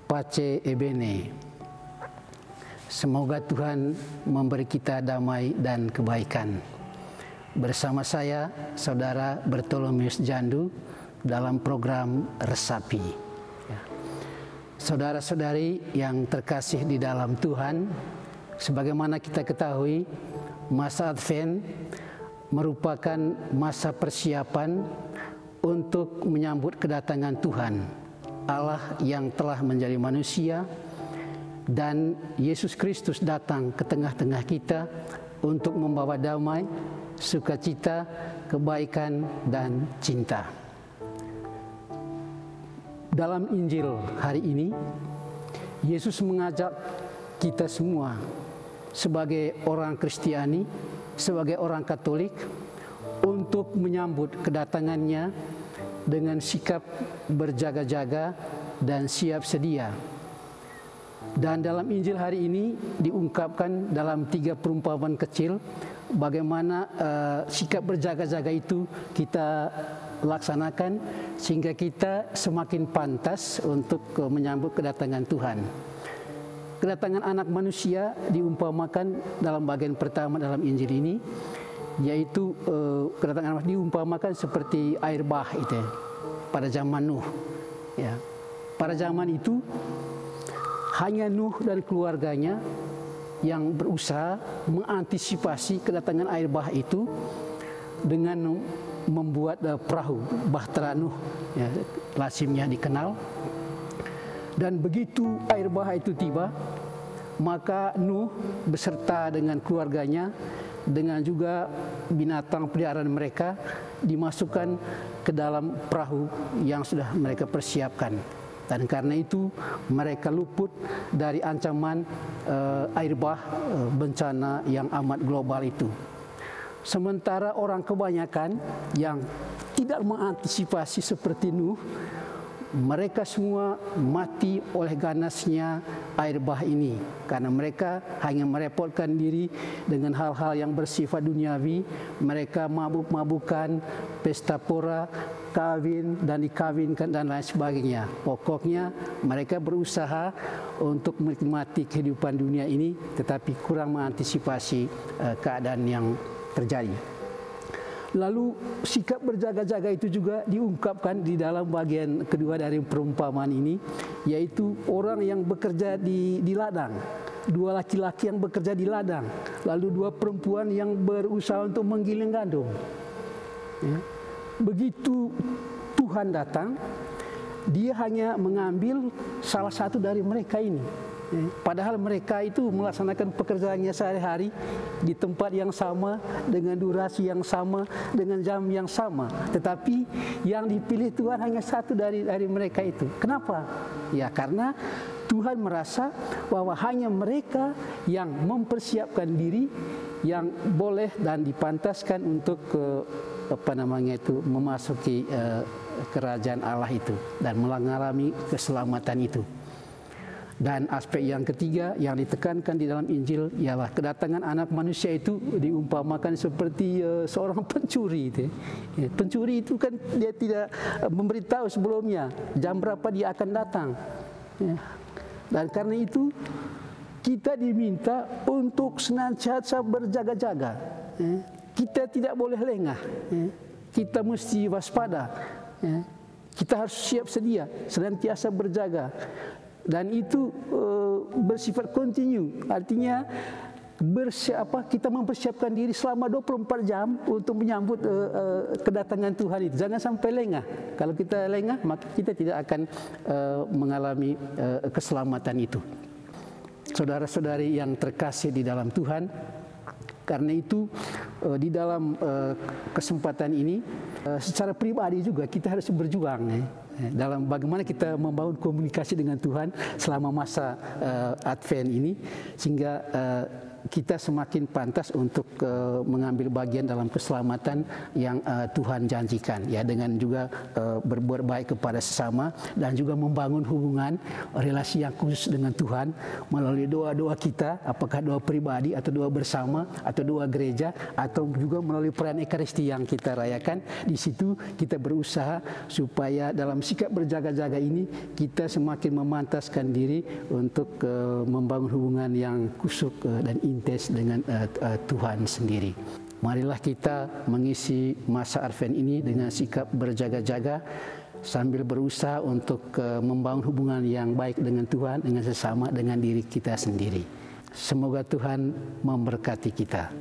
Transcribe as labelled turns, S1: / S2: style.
S1: Pace e bene. Semoga Tuhan memberi kita damai dan kebaikan. Bersama saya, Saudara Bartolomeus Jandu, dalam program Resapi. Saudara-saudari yang terkasih di dalam Tuhan, sebagaimana kita ketahui, masa Advent merupakan masa persiapan untuk menyambut kedatangan Tuhan, Allah yang telah menjadi manusia, dan Yesus Kristus datang ke tengah-tengah kita untuk membawa damai, sukacita, kebaikan, dan cinta. Dalam Injil hari ini, Yesus mengajak kita semua sebagai orang Kristiani, sebagai orang Katolik, untuk menyambut kedatangannya dengan sikap berjaga-jaga dan siap sedia. Dan dalam Injil hari ini diungkapkan dalam 3 perumpamaan kecil bagaimana sikap berjaga-jaga itu kita laksanakan sehingga kita semakin pantas untuk menyambut kedatangan Tuhan. Kedatangan anak manusia diumpamakan dalam bagian pertama dalam Injil ini, yaitu kedatangan anak diumpamakan seperti air bah itu pada zaman Nuh. Ya, pada zaman itu hanya Nuh dan keluarganya yang berusaha mengantisipasi kedatangan air bah itu dengan membuat perahu Bahtera Nuh, ya, lazimnya dikenal. Dan begitu air bah itu tiba, maka Nuh beserta dengan keluarganya, dengan juga binatang peliharaan mereka, dimasukkan ke dalam perahu yang sudah mereka persiapkan. Dan karena itu mereka luput dari ancaman air bah, bencana yang amat global itu. Sementara orang kebanyakan yang tidak mengantisipasi seperti Nuh, mereka semua mati oleh ganasnya air bah ini, karena mereka hanya merepotkan diri dengan hal-hal yang bersifat duniawi. Mereka mabuk-mabukan, pesta pora, kawin dan dikawinkan dan lain sebagainya. Pokoknya mereka berusaha untuk menikmati kehidupan dunia ini, tetapi kurang mengantisipasi keadaan yang terjadi. Lalu sikap berjaga-jaga itu juga diungkapkan di dalam bagian kedua dari perumpamaan ini, yaitu orang yang bekerja di ladang. 2 laki-laki yang bekerja di ladang, lalu 2 perempuan yang berusaha untuk menggiling gandum. Ya. Begitu Tuhan datang, dia hanya mengambil salah satu dari mereka ini. Padahal mereka itu melaksanakan pekerjaannya sehari-hari di tempat yang sama, dengan durasi yang sama, dengan jam yang sama. Tetapi yang dipilih Tuhan hanya satu dari mereka itu. Kenapa? Ya, karena Tuhan merasa bahwa hanya mereka yang mempersiapkan diri yang boleh dan dipantaskan untuk memasuki kerajaan Allah itu dan mengalami keselamatan itu. Dan aspek yang ketiga yang ditekankan di dalam Injil ialah kedatangan anak manusia itu diumpamakan seperti seorang pencuri. Pencuri itu kan dia tidak memberitahu sebelumnya jam berapa dia akan datang. Dan karena itu kita diminta untuk senantiasa berjaga-jaga. Kita tidak boleh lengah. Kita mesti waspada. Kita harus siap sedia, senantiasa berjaga. Dan itu bersifat kontinu, artinya kita mempersiapkan diri selama 24 jam untuk menyambut kedatangan Tuhan itu. Jangan sampai lengah. Kalau kita lengah, maka kita tidak akan mengalami keselamatan itu. Saudara-saudari yang terkasih di dalam Tuhan, karena itu di dalam kesempatan ini secara pribadi juga kita harus berjuang dalam bagaimana kita membangun komunikasi dengan Tuhan selama masa Advent ini, sehingga kita semakin pantas untuk mengambil bagian dalam keselamatan yang Tuhan janjikan, ya, dengan juga berbuat baik kepada sesama dan juga membangun hubungan relasi yang khusus dengan Tuhan melalui doa-doa kita, apakah doa pribadi atau doa bersama atau doa gereja atau juga melalui perayaan Ekaristi yang kita rayakan. Di situ kita berusaha supaya dalam sikap berjaga-jaga ini kita semakin memantaskan diri untuk membangun hubungan yang kusuk dan intens dengan Tuhan sendiri. Marilah kita mengisi masa Advent ini dengan sikap berjaga-jaga sambil berusaha untuk membangun hubungan yang baik dengan Tuhan, dengan sesama, dengan diri kita sendiri. Semoga Tuhan memberkati kita.